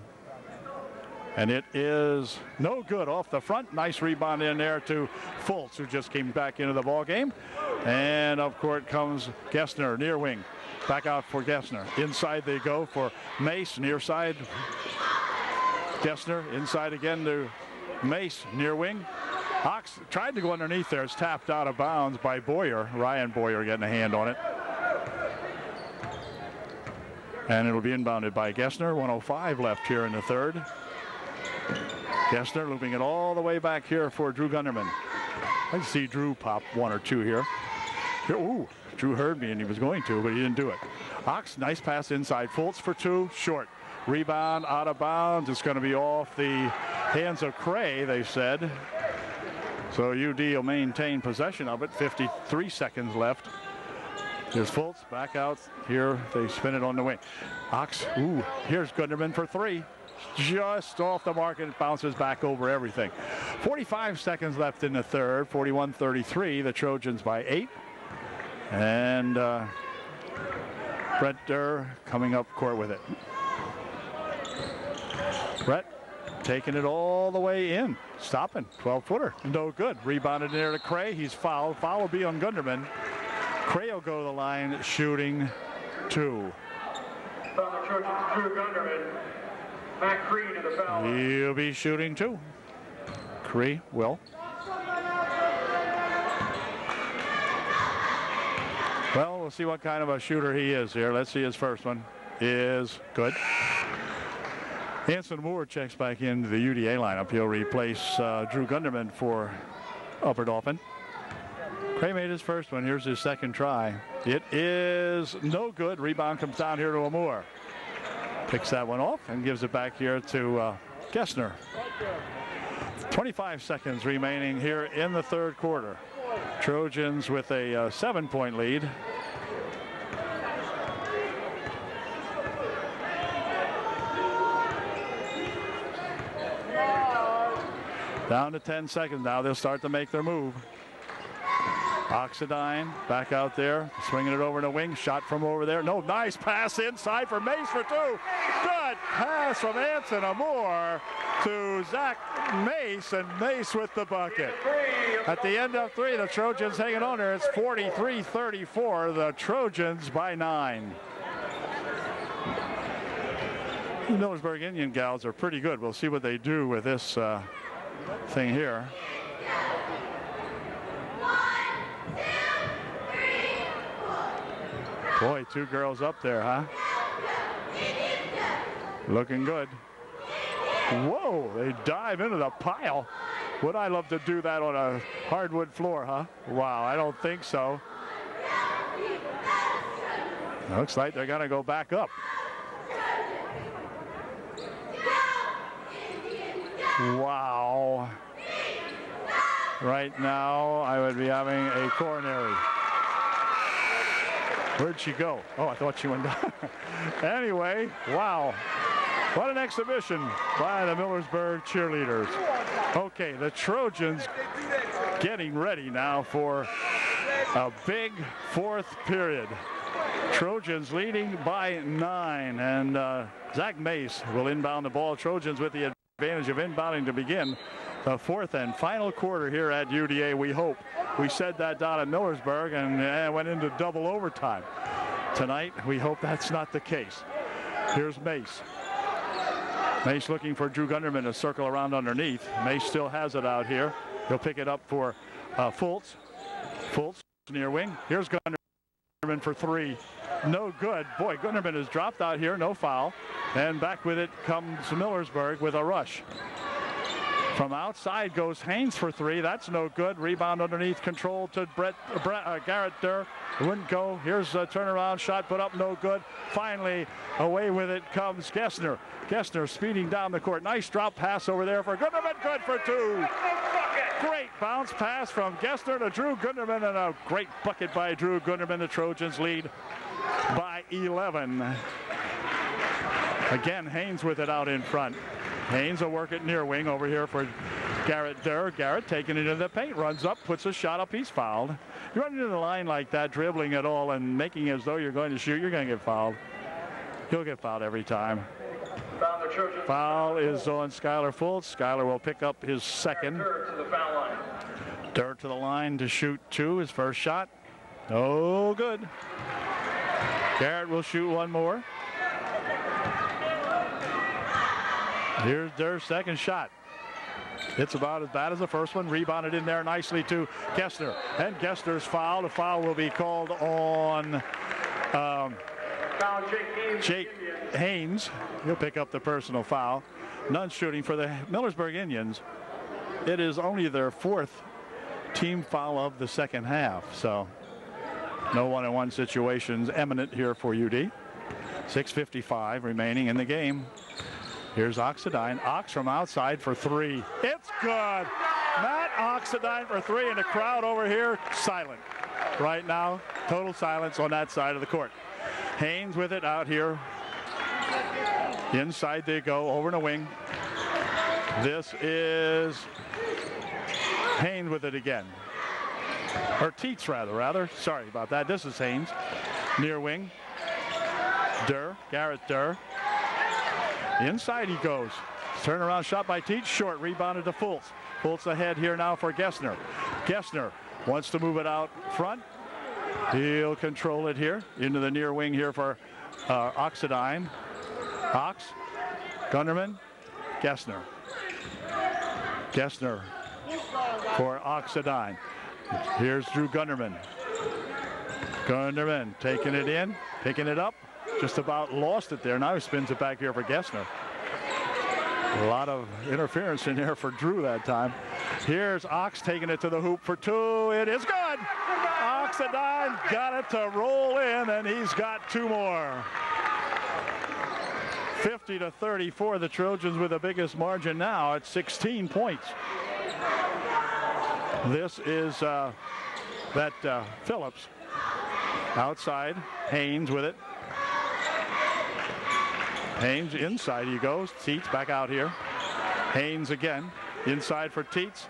And it is no good off the front. Nice rebound in there to Fultz, who just came back into the ball game. And up court comes Gessner, near wing. Back out for Gessner. Inside they go for Mace, near side. Gessner inside again to Mace, near wing. Ox tried to go underneath there. It's tapped out of bounds by Boyer. Ryan Boyer getting a hand on it. And it'll be inbounded by Gessner. 1:05 left here in the third. Gessner looping it all the way back here for Drew Gunderman. I can see Drew pop one or two here. Ooh, Drew heard me and he was going to, but he didn't do it. Ox, nice pass inside. Fultz for two, short. Rebound out of bounds. It's going to be off the hands of Cray, they said. So UD will maintain possession of it. 53 seconds left. Here's Fultz back out here. They spin it on the wing. Ox, ooh, here's Gunderman for three. Just off the mark, and it bounces back over everything. 45 seconds left in the third. 41-33. The Trojans by 8. And Brett Durr coming up court with it. Brett taking it all the way in. Stopping. 12-footer. No good. Rebounded in there to Cray. He's fouled. Foul will be on Gunderman. Cray will go to the line shooting two. From the Trojans, Drew Gunderman. Matt Cree to the foul. He'll be shooting two. Cree will. Well, we'll see what kind of a shooter he is here. Let's see his first one. Is good. Anson Moore checks back into the UDA lineup. He'll replace Drew Gunderman for Upper Dauphin. Cray made his first one. Here's his second try. It is no good. Rebound comes down here to Amour. Picks that one off and gives it back here to Gessner. 25 seconds remaining here in the third quarter. Trojans with a 7-point lead. Down to 10 seconds now. They'll start to make their move. Oxidine back out there, swinging it over in the wing. Shot from over there. No, nice pass inside for Mace for two. Good pass from Anson Amore to Zach Mace, and Mace with the bucket. At the end of three, the Trojans hanging on there. It's 43-34. The Trojans by 9. The Millersburg Indian gals are pretty good. We'll see what they do with this thing here. 1, 2, 3, 4. Boy, two girls up there, huh? Looking good. Whoa, they dive into the pile. Would I love to do that on a hardwood floor, huh? Wow, I don't think so. Looks like they're going to go back up. Wow. Right now, I would be having a coronary. Where'd she go? Oh, I thought she went down. Anyway, wow. What an exhibition by the Millersburg cheerleaders. Okay, the Trojans getting ready now for a big fourth period. Trojans leading by 9, and Zach Mace will inbound the ball. Trojans with the advantage of inbounding to begin the fourth and final quarter here at UDA, we hope. We said that down at Millersburg and went into double overtime. Tonight, we hope that's not the case. Here's Mace. Mace looking for Drew Gunderman to circle around underneath. Mace still has it out here. He'll pick it up for Fultz. Fultz near wing. Here's Gunderman for three. No good. Boy, Gunderman has dropped out here. No foul. And back with it comes Millersburg with a rush. From outside goes Haynes for three. That's no good. Rebound underneath, control to Garrett Durr. It wouldn't go. Here's a turnaround shot, put up, no good. Finally, away with it comes Gessner. Gessner speeding down the court. Nice drop pass over there for Gunderman. Good for two. Great bounce pass from Gessner to Drew Gunderman, and a great bucket by Drew Gunderman. The Trojans lead by 11. Again, Haynes with it out in front. Haynes will work it near wing over here for Garrett Durr. Garrett taking it into the paint, runs up, puts a shot up, he's fouled. You run into the line like that, dribbling it all and making as though you're going to shoot, you're going to get fouled. He'll get fouled every time. Foul is on Skylar Fultz. Skylar will pick up his second. Durr to the line to shoot two, his first shot. No good. Garrett will shoot one more. Here's their second shot. It's about as bad as the first one. Rebounded in there nicely to Gessner. And Gessner's foul. The foul will be called on Jake Haynes. He'll pick up the personal foul. None shooting for the Millersburg Indians. It is only their fourth team foul of the second half. So no one-on-one situations imminent here for UD. 6:55 remaining in the game. Here's Oxidine. Ox from outside for three. It's good. Matt Oxidine for three, and the crowd over here silent. Right now, total silence on that side of the court. Haynes with it out here. Inside they go, over in the wing. This is Haynes with it again. Or Teets rather. Sorry about that. This is Haynes. Near wing. Durr, Garrett Durr. Inside he goes. Turnaround shot by Teets, short, rebounded to Fultz. Fultz ahead here now for Gessner. Gessner wants to move it out front. He'll control it here into the near wing here for Oxidine. Ox, Gunderman, Gessner. Gessner for Oxidine. Here's Drew Gunderman. Gunderman taking it in, picking it up. Just about lost it there. Now he spins it back here for Gessner. A lot of interference in there for Drew that time. Here's Ox taking it to the hoop for two. It is good. Oxidine got it to roll in, and he's got two more. 50-34. The Trojans with the biggest margin now at 16 points. This is Phillips. Outside, Haynes with it. Haynes inside he goes. Teets back out here. Haynes again. Inside for Teets.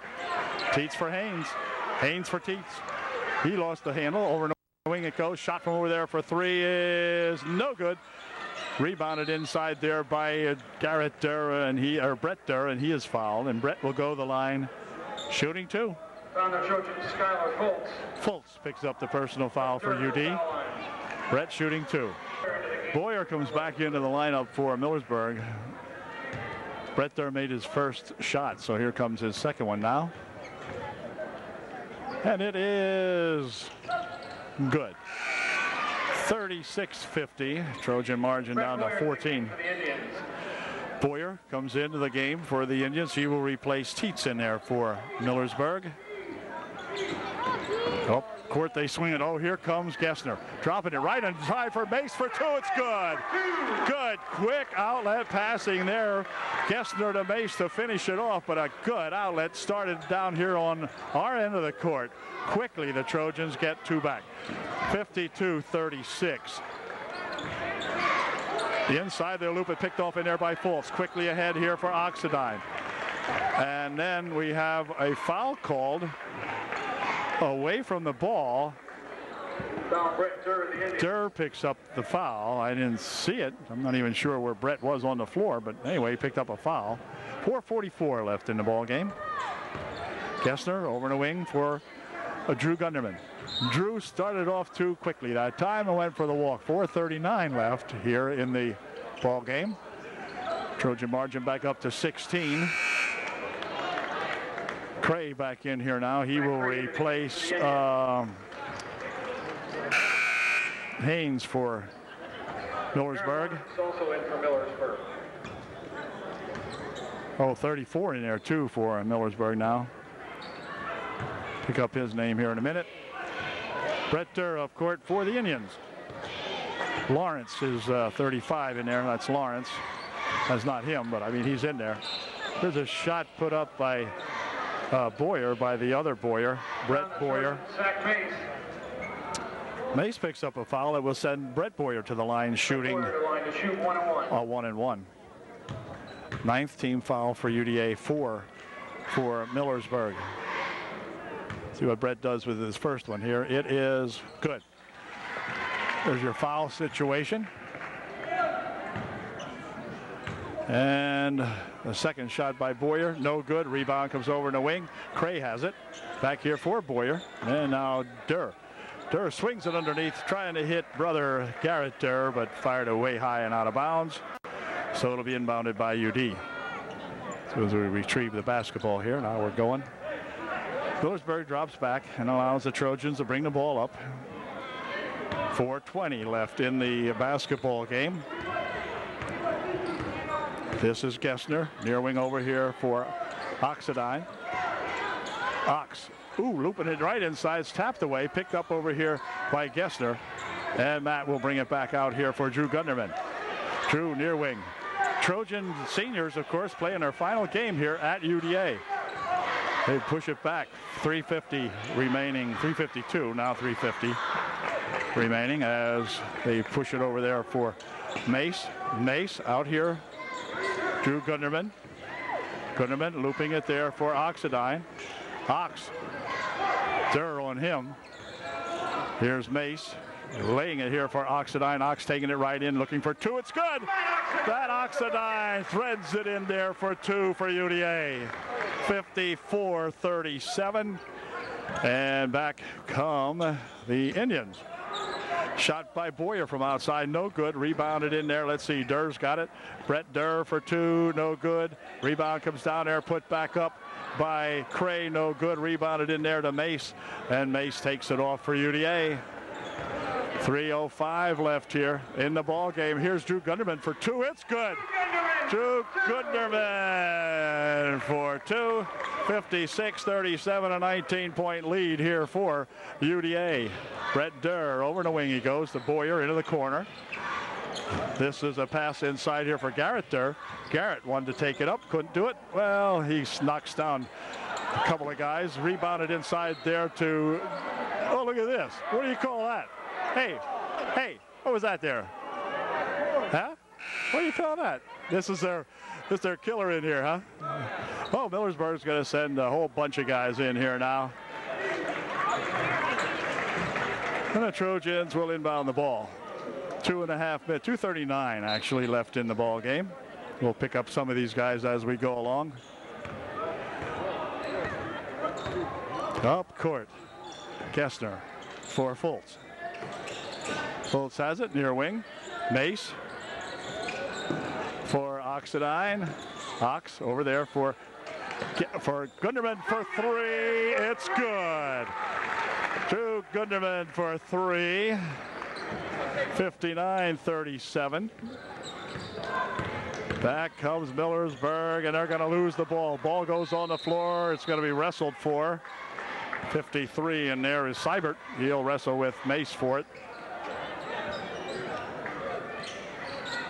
Teets for Haynes. Haynes for Teets. He lost the handle. Over and wing it goes. Shot from over there for three is no good. Rebounded inside there by Brett Durr, and he is fouled, and Brett will go to the line shooting two. Found the Trojan, Skylar Fultz. Fultz picks up the personal foul for UD. Brett shooting two. Boyer comes back into the lineup for Millersburg. Brett Durr made his first shot, so here comes his second one now. And it is good. 36-50. Trojan margin down to 14. Boyer comes into the game for the Indians. He will replace Tietz in there for Millersburg. Oh, court they swing it. Oh, here comes Gessner. Dropping it right inside for Mace for two. It's good. Good, quick outlet passing there. Gessner to Mace to finish it off, but a good outlet started down here on our end of the court. Quickly, the Trojans get two back. 52-36. The inside their loop, it picked off in there by Fultz. Quickly ahead here for Oxidine. And then we have a foul called away from the ball. Durr picks up the foul. I didn't see it. I'm not even sure where Brett was on the floor, but anyway, he picked up a foul. 4:44 left in the ball game. Gessner over in the wing for Drew Gunderman. Drew started off too quickly that time and went for the walk. 4:39 left here in the ball game. Trojan margin back up to 16. Cray back in here now. He will replace Haynes for Millersburg. Also in for Millersburg. Oh, 34 in there too for Millersburg now. Pick up his name here in a minute. Brett Durr up court for the Indians. Lawrence is 35 in there. That's Lawrence. That's not him, but I mean he's in there. There's a shot put up by Boyer, by the other Boyer, Brett Boyer. Zach Mace. Mace picks up a foul that will send Brett Boyer to the line shooting Boyer to the line to shoot 1-1. 1-1. Ninth team foul for UDA, 4 for Millersburg. See what Brett does with his first one here. It is good. There's your foul situation. And the second shot by Boyer, no good. Rebound comes over in the wing. Cray has it. Back here for Boyer. And now Durr. Durr swings it underneath, trying to hit brother Garrett Durr, but fired away high and out of bounds. So it'll be inbounded by UD. So as we retrieve the basketball here, now we're going. Millersburg drops back and allows the Trojans to bring the ball up. 4:20 left in the basketball game. This is Gessner, near wing over here for Oxidine. Ox, looping it right inside, it's tapped away, picked up over here by Gessner. And Matt will bring it back out here for Drew Gunderman. Drew near wing. Trojan seniors, of course, playing their final game here at UDA. They push it back. 3:50 remaining, 3:52, now 3:50 remaining as they push it over there for Mace. Mace out here. Drew Gunderman. Gunderman looping it there for Oxidine. Ox. Durr on him. Here's Mace. Laying it here for Oxidine. Ox taking it right in, looking for two. It's good. That Oxidine threads it in there for two for UDA. 54-37. And back come the Indians. Shot by Boyer from outside, no good. Rebounded in there. Let's see, Durr's got it. Brett Durr for two, no good. Rebound comes down there, put back up by Cray, no good. Rebounded in there to Mace, and Mace takes it off for UDA. 3:05 left here in the ball game. Here's Drew Gunderman for two. It's good. Drew Gunderman for two. 56-37, a 19-point lead here for UDA. Brett Durr over the wing. He goes to Boyer into the corner. This is a pass inside here for Garrett Durr. Garrett wanted to take it up, couldn't do it. Well, he knocks down a couple of guys. Rebounded inside there to, oh, look at this. What do you call that? Hey, what was that there? Huh? What do you call that? This is their killer in here, huh? Oh, Millersburg's going to send a whole bunch of guys in here now. And the Trojans will inbound the ball. 2.5 minutes, 2:39 actually left in the ball game. We'll pick up some of these guys as we go along. Up court, Kestner for Fultz. Fultz has it near wing. Mace for Oxendine. Ox over there for Gunderman for three. It's good. To Gunderman for three. 59-37. Back comes Millersburg, and they're going to lose the ball. Ball goes on the floor. It's going to be wrestled for. 53, and there is Seibert. He'll wrestle with Mace for it.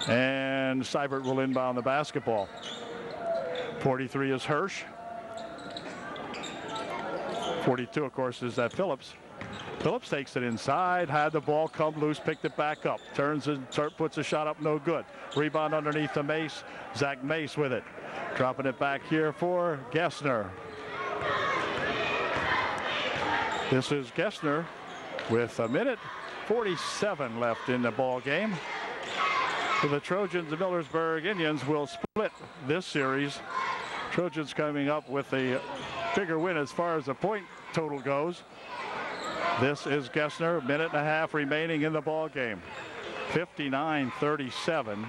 And Seibert will inbound the basketball. 43 is Hirsch. 42, of course, is that Phillips. Phillips takes it inside, had the ball come loose, picked it back up. Turns and puts a shot up, no good. Rebound underneath the Mace. Zach Mace with it. Dropping it back here for Gessner. This is Gessner with 1:47 left in the ball game. So the Trojans and Millersburg Indians will split this series. Trojans coming up with a bigger win as far as the point total goes. This is Gessner, 1.5 remaining in the ball game. 59-37.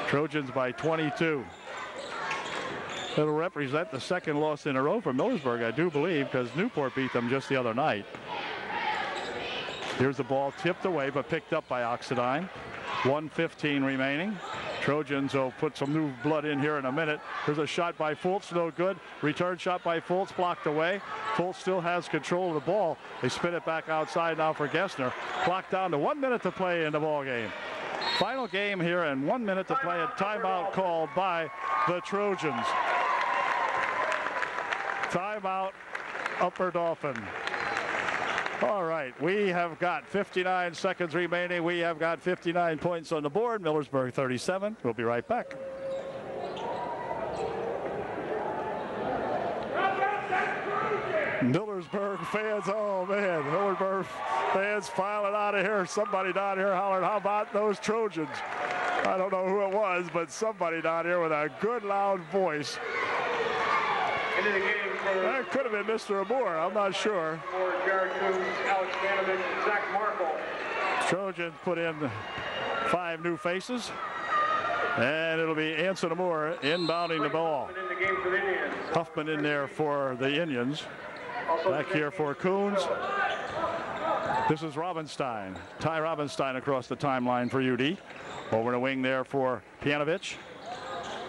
Trojans by 22. It'll represent the second loss in a row for Millersburg, I do believe, because Newport beat them just the other night. Here's the ball tipped away, but picked up by Oxendine. 1:15 remaining. Trojans will put some new blood in here in a minute. There's a shot by Fultz, no good. Return shot by Fultz, blocked away. Fultz still has control of the ball. They spin it back outside now for Gessner. Clock down to 1 minute to play in the ball game. Final game here and 1 minute to play. A timeout called by the Trojans. Timeout, Upper Dauphin. All right, we have got 59 seconds remaining. We have got 59 points on the board. Millersburg 37. We'll be right back. Millersburg fans, oh man, Millersburg fans filing out of here. Somebody down here hollering, how about those Trojans? I don't know who it was, but somebody down here with a good loud voice. Into the game for That could have been Mr. Amore, I'm not sure. for Jared Coons, Alex Vanovich, Zach Markle. Trojans put in 5 new faces. And it'll be Anson Amore inbounding the ball. In the game for the Indians. Huffman in there for the Indians. Also Back here for Coons. This is Robinstein. Ty Robinstein across the timeline for UD. Over the wing there for Pianovich.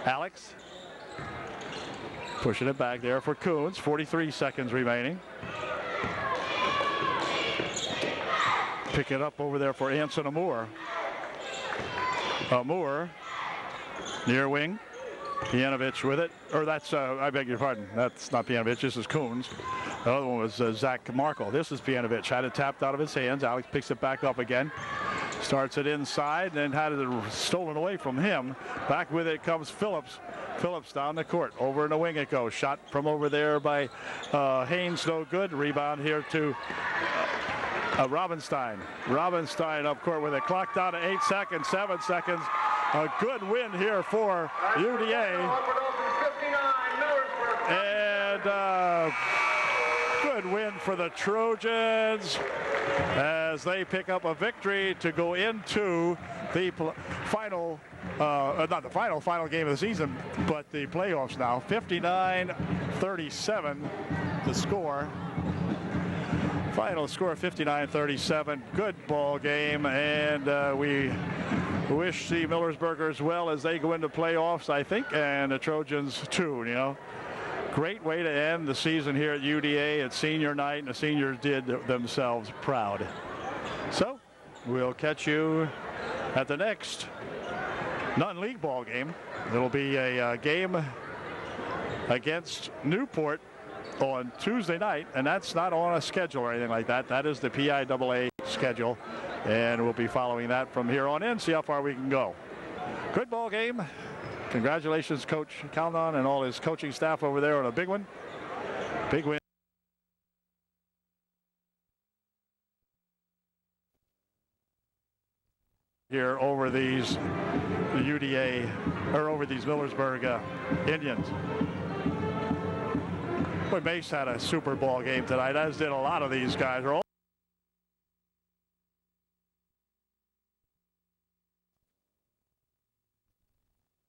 Alex. Pushing it back there for Coons. 43 seconds remaining. Pick it up over there for Anson Amore. Amore. Near wing. Pianovich with it. Or that's, I beg your pardon. That's not Pianovich. This is Coons. The other one was Zach Markle. This is Pianovich. Had it tapped out of his hands. Alex picks it back up again. Starts it inside, then had it stolen away from him. Back with it comes Phillips. Phillips down the court. Over in the wing it goes. Shot from over there by Haynes, no good. Rebound here to Robinstein. Robinstein up court with it. Clock down to 8 seconds, 7 seconds. A good win here for UDA. And good win for the Trojans as they pick up a victory to go into the final, not the final game of the season, but the playoffs now. 59-37 the score. Final score 59-37. Good ball game, and we wish the Millersburgers well as they go into playoffs, I think, and the Trojans too, you know. Great way to end the season here at UDA at senior night, and the seniors did themselves proud. So we'll catch you at the next non-league ball game. It'll be a game against Newport on Tuesday night, and that's not on a schedule or anything like that. That is the PIAA schedule, and we'll be following that from here on in, see how far we can go. Good ball game. Congratulations, Coach Calnon and all his coaching staff over there on a big one. Big win. here over these UDA, or over these Millersburg Indians. Boy, Mace had a super ball game tonight, as did a lot of these guys. As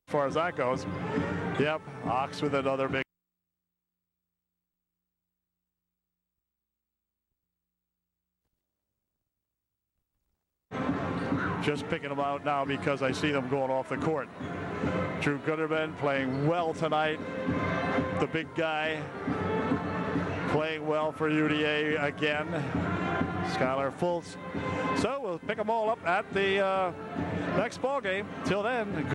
far as that goes. Yep, Ox with another big. Just picking them out now because I see them going off the court. Drew Gooderman playing well tonight. The big guy playing well for UDA again. Skylar Fultz. So we'll pick them all up at the next ball game. Till then.